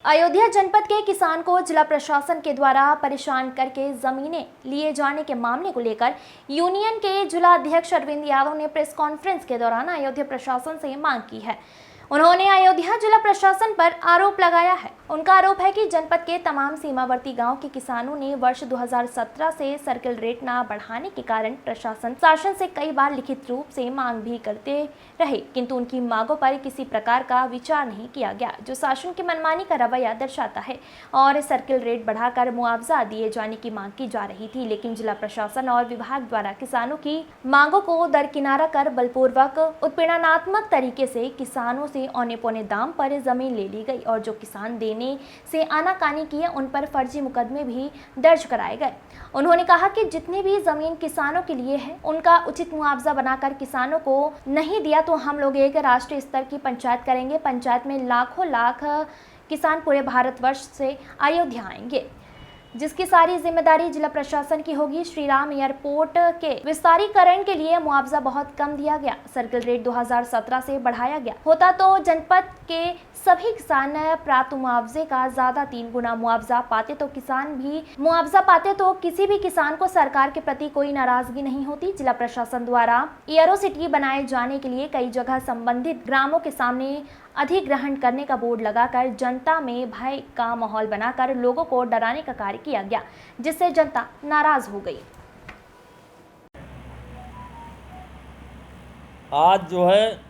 अयोध्या जनपद के किसान को जिला प्रशासन के द्वारा परेशान करके जमीनें लिए जाने के मामले को लेकर यूनियन के जिला अध्यक्ष अरविंद यादव ने प्रेस कॉन्फ्रेंस के दौरान अयोध्या प्रशासन से मांग की है। उन्होंने अयोध्या जिला प्रशासन पर आरोप लगाया है। उनका आरोप है कि जनपद के तमाम सीमावर्ती गांव के किसानों ने वर्ष 2017 से सर्किल रेट न बढ़ाने के कारण प्रशासन शासन से कई बार लिखित रूप से मांग भी करते रहे, किंतु उनकी मांगों पर किसी प्रकार का विचार नहीं किया गया, जो शासन की मनमानी का रवैया दर्शाता है। और सर्किल रेट बढ़ाकर मुआवजा दिए जाने की मांग की जा रही थी, लेकिन जिला प्रशासन और विभाग द्वारा किसानों की मांगों को दरकिनारा कर बलपूर्वक उत्पीड़नात्मक तरीके से किसानों से औने पौने दाम पर जमीन ले ली गई और जो किसान देने से आनाकानी किए उन पर फर्जी मुकदमे भी दर्ज कराए गए। उन्होंने कहा कि जितनी भी जमीन किसानों के लिए है उनका उचित मुआवजा बनाकर किसानों को नहीं दिया तो हम लोग एक राष्ट्रीय स्तर की पंचायत करेंगे। पंचायत में लाखों लाख किसान पूरे भारतवर्ष से अयोध्या आएंगे, जिसकी सारी जिम्मेदारी जिला प्रशासन की होगी। श्री राम एयरपोर्ट के विस्तारीकरण के लिए मुआवजा बहुत कम दिया गया। सर्किल रेट 2017 से बढ़ाया गया होता तो जनपद के सभी किसान प्राप्त मुआवजे का ज्यादा 3 गुना मुआवजा पाते तो किसान भी मुआवजा पाते तो किसी भी किसान को सरकार के प्रति कोई नाराजगी नहीं होती। जिला प्रशासन द्वारा एयरो सिटी बनाए जाने के लिए कई जगह संबंधित ग्रामों के सामने अधिग्रहण करने का बोर्ड लगाकर जनता में भय का माहौल बनाकर लोगों को डराने का कार्य किया गया, जिससे जनता नाराज हो गई। आज जो है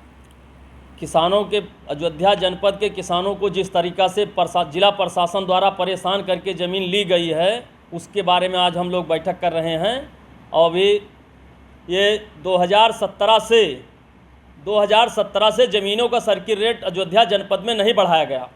किसानों के अयोध्या जनपद के किसानों को जिस तरीक़ा से जिला प्रशासन द्वारा परेशान करके ज़मीन ली गई है, उसके बारे में आज हम लोग बैठक कर रहे हैं। और भी ये 2017 से ज़मीनों का सर्किल रेट अयोध्या जनपद में नहीं बढ़ाया गया।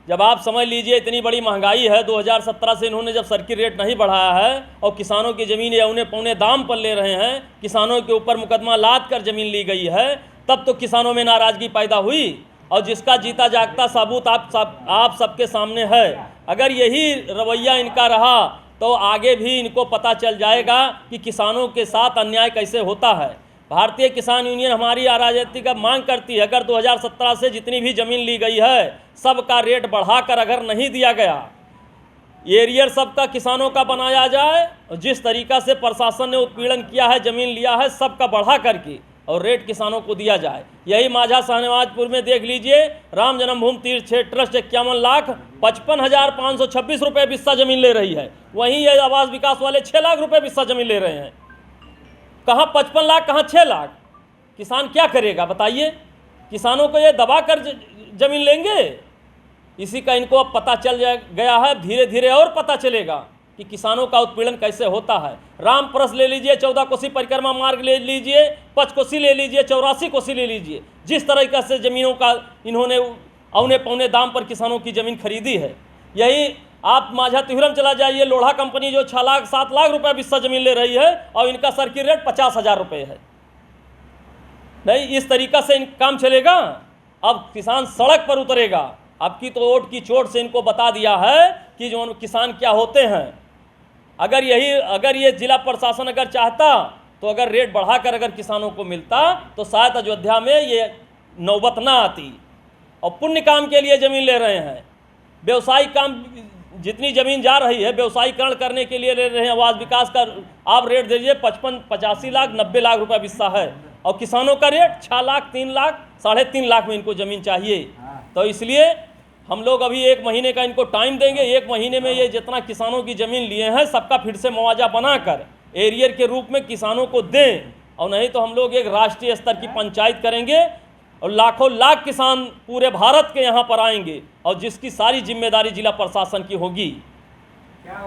जब आप समझ लीजिए इतनी बड़ी महंगाई है, 2017 से इन्होंने जब सर्किल रेट नहीं बढ़ाया है और किसानों की ज़मीन औने पौने दाम पर ले रहे हैं, किसानों के ऊपर मुकदमा लाद कर ज़मीन ली गई है, तब तो किसानों में नाराज़गी पैदा हुई। और जिसका जीता जागता सबूत आप सबके सामने है। अगर यही रवैया इनका रहा तो आगे भी इनको पता चल जाएगा कि किसानों के साथ अन्याय कैसे होता है। भारतीय किसान यूनियन हमारी राजनीति का मांग करती है, अगर 2017 से जितनी भी ज़मीन ली गई है सबका रेट बढ़ाकर अगर नहीं दिया गया, एरियर सबका किसानों का बनाया जाए। जिस तरीक़ा से प्रशासन ने उत्पीड़न किया है, ज़मीन लिया है, सबका बढ़ा करके और रेट किसानों को दिया जाए। यही माझा शाहनवाजपुर में देख लीजिए, राम जन्मभूमि तीर्थ क्षेत्र ट्रस्ट 51,55,526 रुपये बिस्सा ज़मीन ले रही है। वहीं ये आवास विकास वाले 6 लाख रुपये बिस्सा ज़मीन ले रहे हैं। कहाँ 55 लाख, कहाँ 6 लाख। किसान क्या करेगा बताइए? किसानों को ये दबा कर ज़मीन लेंगे। इसी का इनको अब पता चल गया है, धीरे धीरे और पता चलेगा कि किसानों का उत्पीड़न कैसे होता है। रामप्रस ले लीजिए, 14 कोसी परिक्रमा मार्ग ले लीजिए, 5 कोसी ले लीजिए, 84 कोसी ले लीजिए। जिस तरीक़े से ज़मीनों का इन्होंने औने पौने दाम पर किसानों की ज़मीन खरीदी है। यही आप माझा तिहुरम चला जाइए, लोढ़ा कंपनी जो 6 लाख 7 लाख रुपये बिस्सा ज़मीन ले रही है और इनका सर्किल रेट 50,000 रुपये है। नहीं, इस तरीक़ा से काम चलेगा। अब किसान सड़क पर उतरेगा। अब की तो वोट की चोट से इनको बता दिया है कि जो किसान क्या होते हैं। अगर ये जिला प्रशासन अगर चाहता तो अगर रेट बढ़ाकर अगर किसानों को मिलता तो शायद अयोध्या में ये नौबत ना आती। और पुण्य काम के लिए ज़मीन ले रहे हैं, व्यवसायिक काम जितनी ज़मीन जा रही है व्यवसायीकरण करने के लिए ले रहे हैं। आवास विकास का आप रेट दीजिए 55, 85 लाख, 90 लाख रुपये बिस्सा है और किसानों का रेट 6 लाख, 3 लाख, 3.5 लाख में इनको ज़मीन चाहिए। तो इसलिए हम लोग अभी 1 महीने का इनको टाइम देंगे। 1 महीने में ये जितना किसानों की ज़मीन लिए हैं सबका फिर से मुआवजा बनाकर एरियर के रूप में किसानों को दें, और नहीं तो हम लोग एक राष्ट्रीय स्तर की पंचायत करेंगे और लाखों लाख किसान पूरे भारत के यहाँ पर आएंगे और जिसकी सारी जिम्मेदारी जिला प्रशासन की होगी।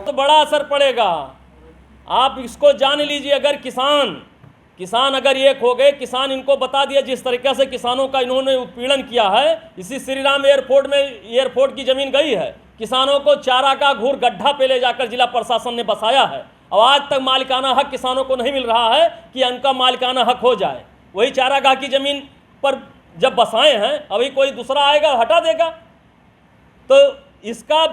तो बड़ा असर पड़ेगा। आप इसको जान लीजिए। अगर किसान अगर एक हो गए, किसान इनको बता दिया जिस तरीके से किसानों का इन्होंने उत्पीड़न किया है। इसी श्री राम एयरपोर्ट की ज़मीन गई है, किसानों को चारा का घूर गड्ढा पे ले जाकर जिला प्रशासन ने बसाया है और आज तक मालिकाना हक किसानों को नहीं मिल रहा है कि उनका मालिकाना हक हो जाए। वही चारागाह की ज़मीन पर जब बसाए हैं, अभी कोई दूसरा आएगा हटा देगा तो इसका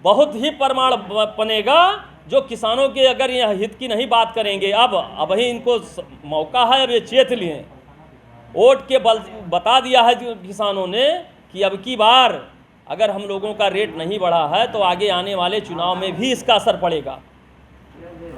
बहुत ही प्रमाण बनेगा जो किसानों के अगर यह हित की नहीं बात करेंगे। अब ही इनको मौका है, अब ये चेत लिए। वोट के बल बता दिया है किसानों ने कि अब की बार अगर हम लोगों का रेट नहीं बढ़ा है तो आगे आने वाले चुनाव में भी इसका असर पड़ेगा।